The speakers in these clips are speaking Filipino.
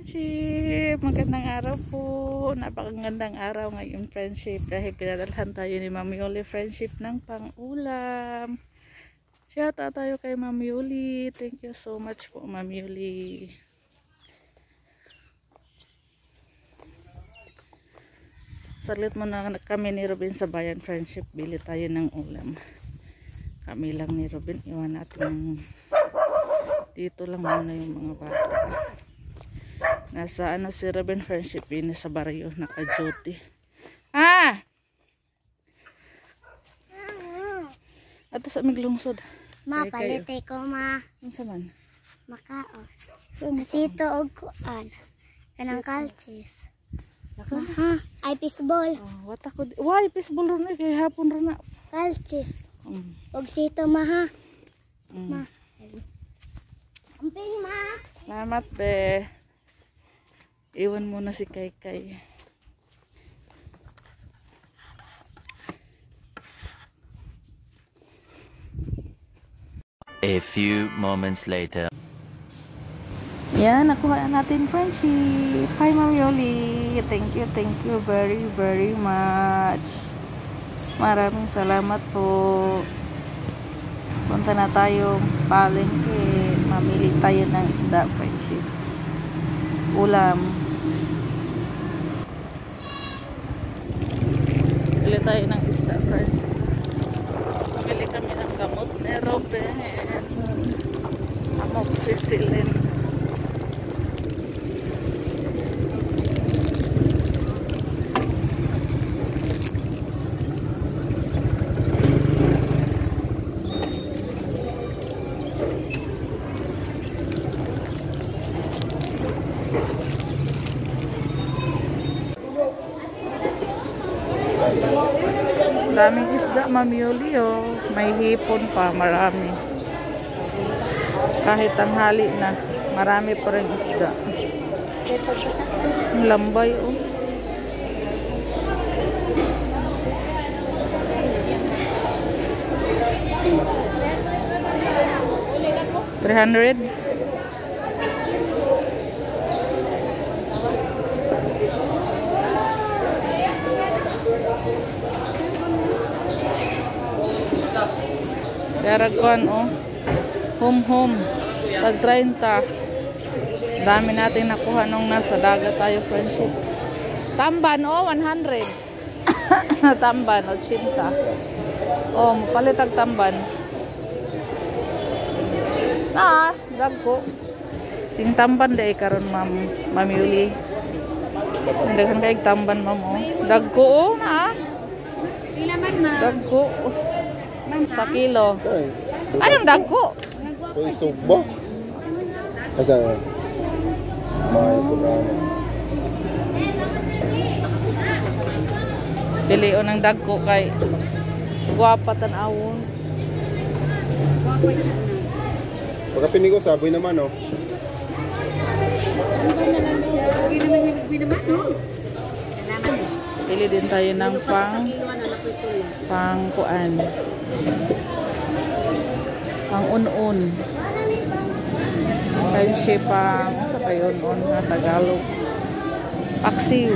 friendship! Magandang araw po. Napakagandang araw ngayon, friendship. Dahil pinadalhan tayo ni Ma'am Yoli, friendship, ng pang-ulam. Shout out tayo kay Ma'am Yoli. Thank you so much po, Ma'am Yoli. Salit mo na kami ni Robin sa bayan, friendship. Bili tayo ng ulam. Kami lang ni Robin. Iwan natin dito lang muna yung mga bata. Nasa ano si Robin, friendship, ini sa baryo, naka-duty. Ato sa miglungsod. Ma, palitay ko, ma. Ano sa man? Makao. Kasito og kuan. Kanang kalchis. Ay pisbol. Oh, wata ko. Why pisbol ron kay hapon ron na. Kalchis. Og sito, ma, ha. Ma. Amping, ma. Salamat, be. Iwan muna si Kaykay. A few moments later. Yan, nakuha natin friendship. Hi, Ma'am Yoli. Thank you very, very much. Maraming salamat po. Punta na tayong palengke. Mamili tayo ng isda, friendship. Ulam. Bili tayo ng isda, friendship. Bili kami ng gamot ni Robin. Amoxicillin. Daming isda, Ma'am Yoli, oh. May hipon pa, marami. Kahit tanghali na, marami pa rin isda. Ang lambay, oh. $300. Daragwan, oh. Home. Tag 30. Dami natin nakuha nung nasa dagat tayo, friendship. Tamban, oh, 100. Tamban, 80. Oh, mapalitag tamban. Dagko. Ting tamban day karon, Ma'am Yuli. Daghan kay tamban, ma'am, oh. Dagko, oh, na. Ilaman, ma. Dagko. Sa kilo. Anong dagko? Uy, sugbo. Asa? Mga programa. Bili o ng dagko kay guwapa tan-awon. Pagkapinig ko, saboy naman, oh. Bili din tayo ng pang kuan. Pang un-un. Friendship, sa kayo on na Tagalog. Paksiw.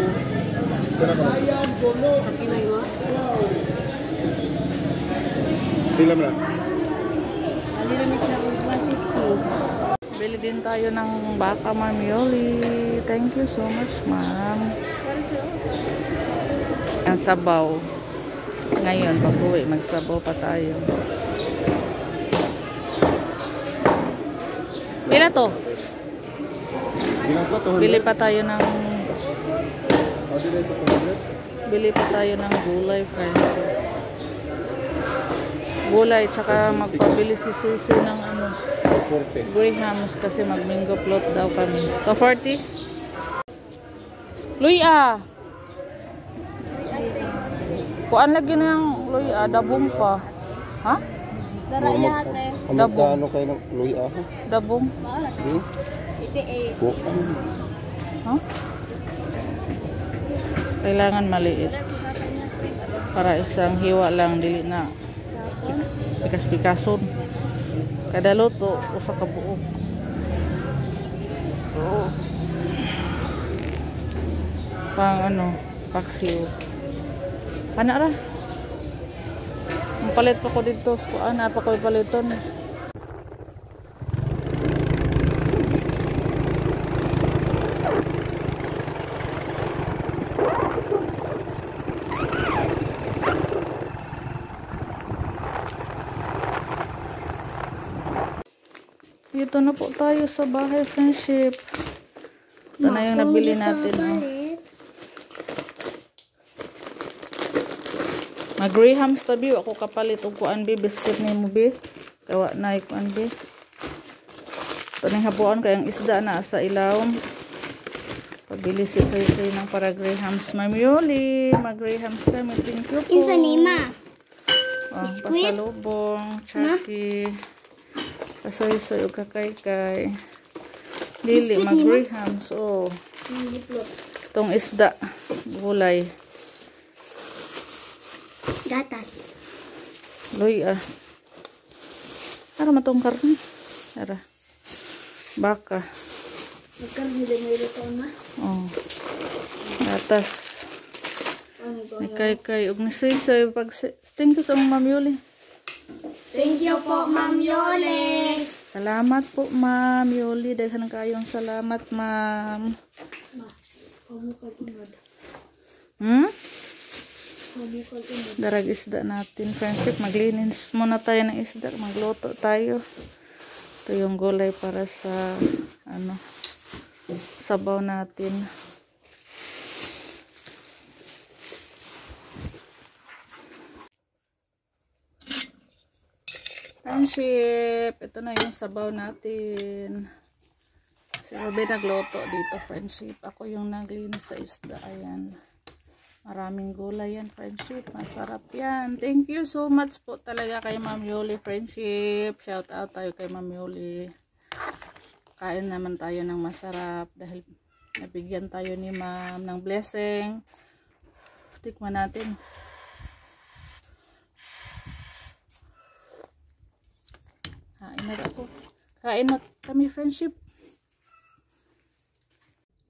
Pila mo na? Bili din tayo ng baka, Ma'am Yoli. Thank you so much, ma'am. Ang sabaw. Ngayon, pag-uwi, magsabaw pa tayo. Bila to? Bili pa tayo ng gulay, friends. Gulay, tsaka magpabili si Susi ng ano, grahams kasi mag-mingo float daw kami. Ka 40? Luya! Kuan lagi na yung luya, dabong pa. Ha? Dabong. Ano kayo ng luya? Dabong. Ha? Kailangan maliit. Para isang hiwa lang, dili na pikas-pikason. Kada luto, usa ka buok. Oo. pang ano, paksiw. Ana ra. Ang palit pa ko dito, ana pa ko paliton. Dito na po tayo sa bahay, friendship. Ito na yung nabili natin. Oh. Mag-Grahams tabi. Ako kapalit og kuan bi. Biscuit ni mo bi. Kawa na kuan bi. Ito na yung habuan kayang isda na sa ilawom. Pabili si Soy ng para Grahams. Ma'am Yoli. Mag-Grahams kami. Thank you po. Insa ni ma? Oh, Biscuit? pasalubong. Chucky. Pasoy-soy o kakay-kay. Dili, mag-Grahams. Oh. Itong isda. Gulay. Gatas. Loy ah. Ara matong karne. Ara. Baka. Magkarni din may luto ma? Oh. Gatas. May kay-kay. Ug nisoy-soy. Thank you sa mga Ma'am Yoli. Thank you po, Ma'am Yoli. Salamat po, Ma'am Yoli. Daghan kayong salamat, Ma'am. Darag isda natin, friendship. Maglinis muna tayo ng isda. Magluto tayo. Ito yung gulay para sa ano, sabaw natin. Friendship, ito na yung sabaw natin. Si Robin nagluto dito, friendship. Ako yung naglinis sa isda. Ayan. Maraming gulay yan, friendship. Masarap yan. Thank you so much po talaga kay Ma'am Yoli, friendship. Shout out tayo kay Ma'am Yoli. Kain naman tayo ng masarap dahil nabigyan tayo ni Ma'am ng blessing. Tikman natin. Kain na ako. Kain na kami, friendship.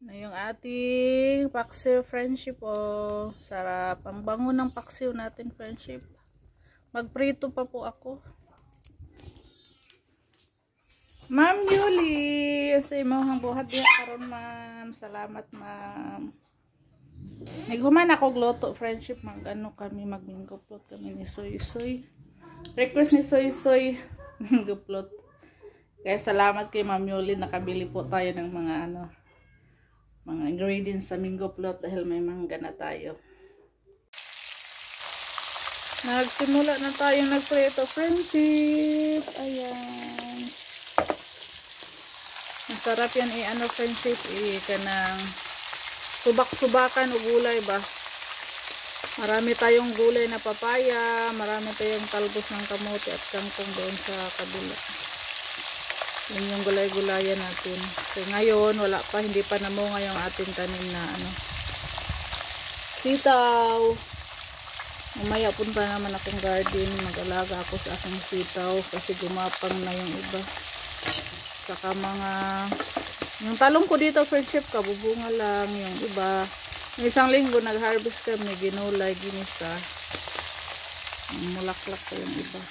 Na yung ating paksiw, friendship. Oh, sarap. Ang bango ng paksiw natin, friendship. Magprito pa po ako. Ma'am Yuli, sa imong buhat diha karon, ma'am. Salamat, ma'am. Naghuman ako gluto, friendship. Mag-ano kami, mag-minggoplot kami ni Soy-Soy. Request ni Soy-Soy. Minggoplot. Kaya salamat kay Ma'am Yuli. Nakabili po tayo ng mga ano, mga ingredients sa minggoplot dahil may mangga na tayo. Nagsimula na tayong nagprito, friendship. Ayan. Masarap yan i-ano, friendship. Kanang subak-subakan o gulay ba. Marami tayong gulay na papaya. Marami tayong talbos ng kamote at kangkong doon sa kabila. Yun yung gulay-gulayan natin. So ngayon, wala pa, hindi pa namunga yung ating tanim na ano, sitaw. Mamaya punta naman akong garden. Mag-alaga ako sa aking sitaw kasi gumapang na yung iba. Saka mga, yung talong ko dito, friendship, kabubunga lang. Yung iba, may isang linggo nag-harvest kami, ginulay, ginisa. Mulaklak ko yung iba.